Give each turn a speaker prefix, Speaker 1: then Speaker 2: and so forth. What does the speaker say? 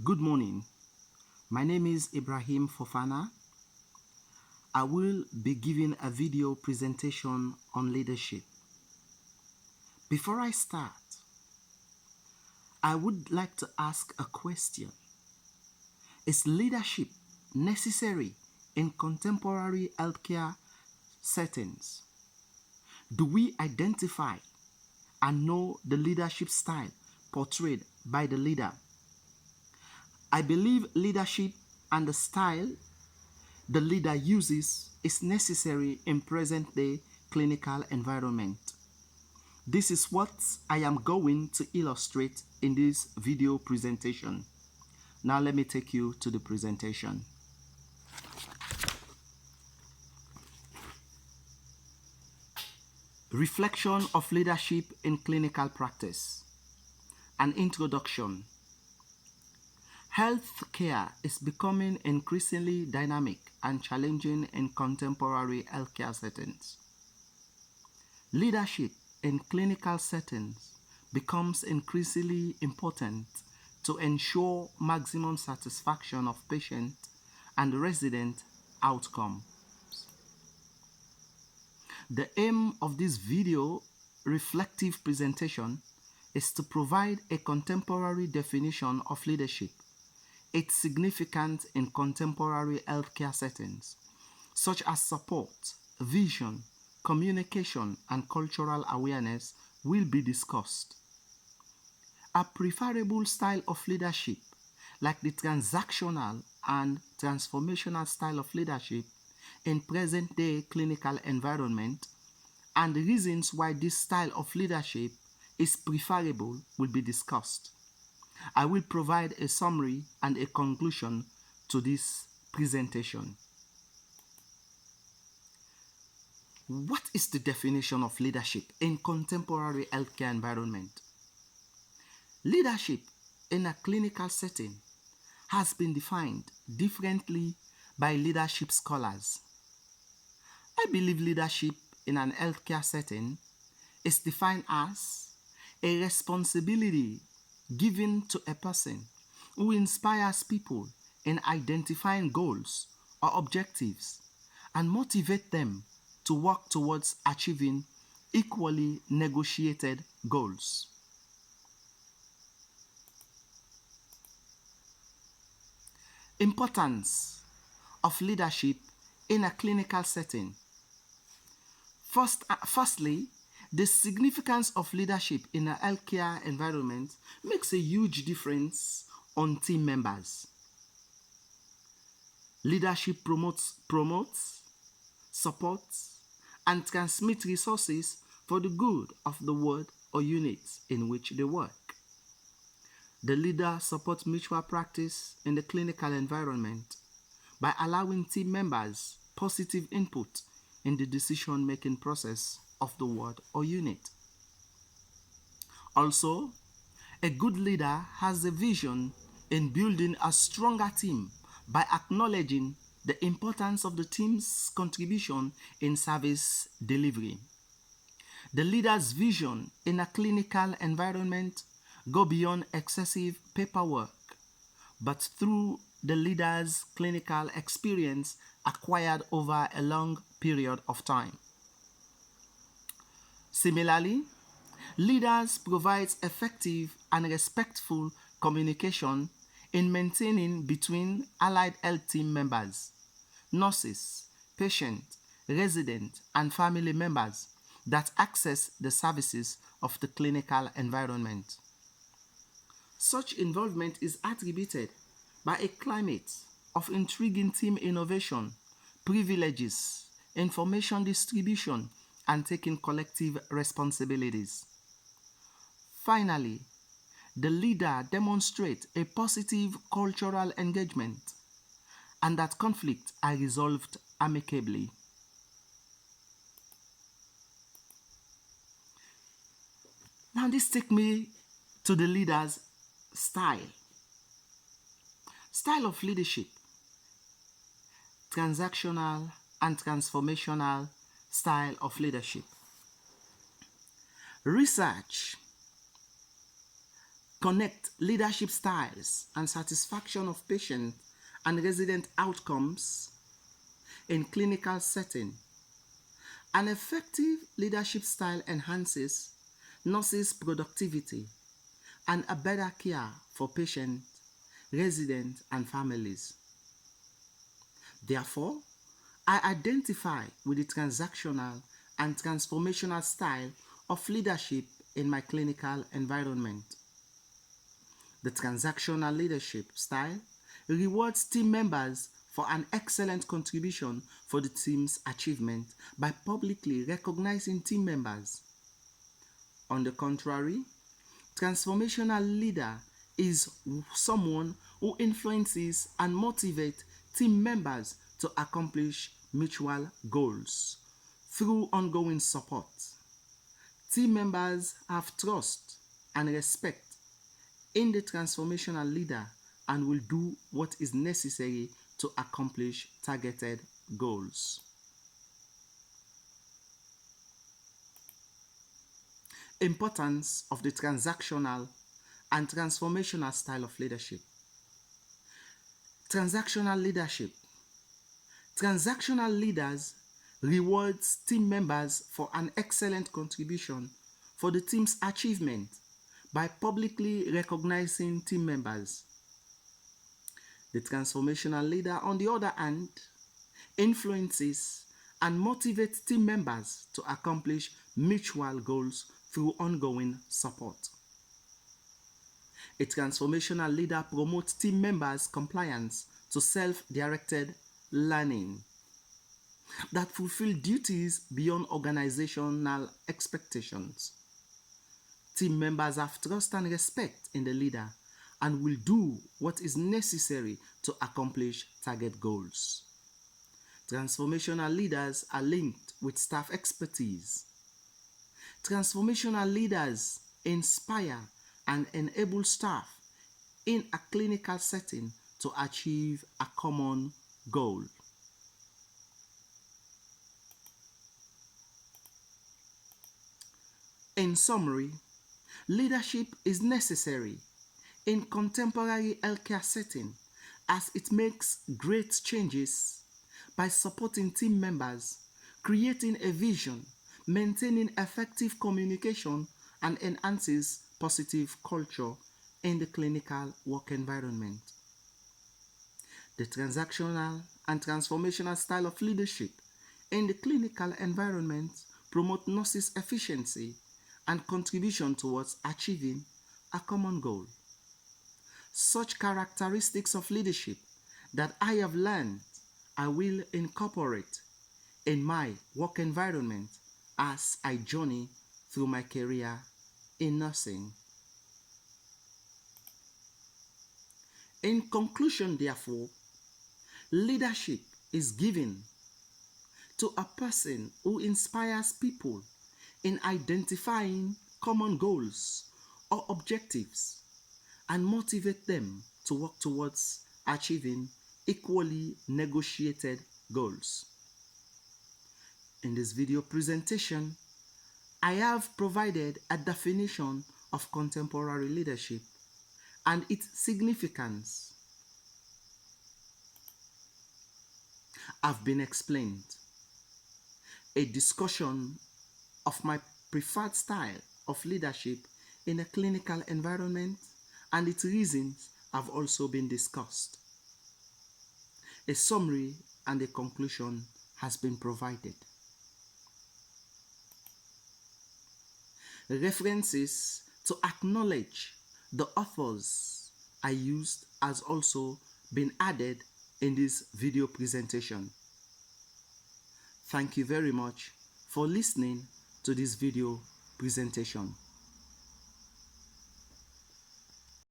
Speaker 1: Good morning. My name is Ibrahim Fofana. I will be giving a video presentation on leadership. Before I start, I would like to ask a question. Is leadership necessary in contemporary healthcare settings? Do we identify and know the leadership style portrayed by the leader? I believe leadership and the style the leader uses is necessary in present-day clinical environment. This is what I am going to illustrate in this video presentation. Now let me take you to the presentation. Reflection of leadership in clinical practice. An introduction. Healthcare is becoming increasingly dynamic and challenging in contemporary healthcare settings. Leadership in clinical settings becomes increasingly important to ensure maximum satisfaction of patient and resident outcomes. The aim of this video reflective presentation is to provide a contemporary definition of leadership, its significance in contemporary healthcare settings, such as support, vision, communication, and cultural awareness will be discussed. A preferable style of leadership, like the transactional and transformational style of leadership in present-day clinical environment, and the reasons why this style of leadership is preferable will be discussed. I will provide a summary and a conclusion to this presentation. What is the definition of leadership in contemporary healthcare environment? Leadership in a clinical setting has been defined differently by leadership scholars. I believe leadership in an healthcare setting is defined as a responsibility given to a person who inspires people in identifying goals or objectives and motivate them to work towards achieving equally negotiated goals. Importance of leadership in a clinical setting. Firstly, the significance of leadership in a healthcare environment makes a huge difference on team members. Leadership promotes, supports, and transmits resources for the good of the ward or units in which they work. The leader supports mutual practice in the clinical environment by allowing team members positive input in the decision-making process of the ward or unit. Also, a good leader has a vision in building a stronger team by acknowledging the importance of the team's contribution in service delivery. The leader's vision in a clinical environment go beyond excessive paperwork, but through the leader's clinical experience acquired over a long period of time. Similarly, leaders provide effective and respectful communication in maintaining between allied health team members, nurses, patients, residents, and family members that access the services of the clinical environment. Such involvement is attributed by a climate of intriguing team innovation, privileges, information distribution, and taking collective responsibilities. Finally, the leader demonstrates a positive cultural engagement and that conflicts are resolved amicably. Now this takes me to the leader's style. Style of leadership, transactional and transformational style of leadership. Research connect leadership styles and satisfaction of patient and resident outcomes in clinical setting. An effective leadership style enhances nurses' productivity and a better care for patients, residents, and families. Therefore, I identify with the transactional and transformational style of leadership in my clinical environment. The transactional leadership style rewards team members for an excellent contribution for the team's achievement by publicly recognizing team members. On the contrary, transformational leader is someone who influences and motivates team members to accomplish mutual goals through ongoing support. Team members have trust and respect in the transformational leader and will do what is necessary to accomplish targeted goals. Importance of the transactional and transformational style of leadership. Transactional leadership. Transactional leaders rewards team members for an excellent contribution for the team's achievement by publicly recognizing team members. The transformational leader, on the other hand, influences and motivates team members to accomplish mutual goals through ongoing support. A transformational leader promotes team members' compliance to self-directed learning that fulfill duties beyond organizational expectations. Team members have trust and respect in the leader and will do what is necessary to accomplish target goals. Transformational leaders are linked with staff expertise. Transformational leaders inspire and enable staff in a clinical setting to achieve a common goal. In summary, leadership is necessary in contemporary healthcare setting as it makes great changes by supporting team members, creating a vision, maintaining effective communication, and enhances positive culture in the clinical work environment. The transactional and transformational style of leadership in the clinical environment promote nurses' efficiency and contribution towards achieving a common goal. Such characteristics of leadership that I have learned I will incorporate in my work environment as I journey through my career in nursing. In conclusion, therefore, leadership is given to a person who inspires people in identifying common goals or objectives and motivate them to work towards achieving equally negotiated goals. In this video presentation, I have provided a definition of contemporary leadership and its significance have been explained. A discussion of my preferred style of leadership in a clinical environment and its reasons have also been discussed. A summary and a conclusion has been provided. References to acknowledge the authors I used has also been added in this video presentation. Thank you very much for listening to this video presentation.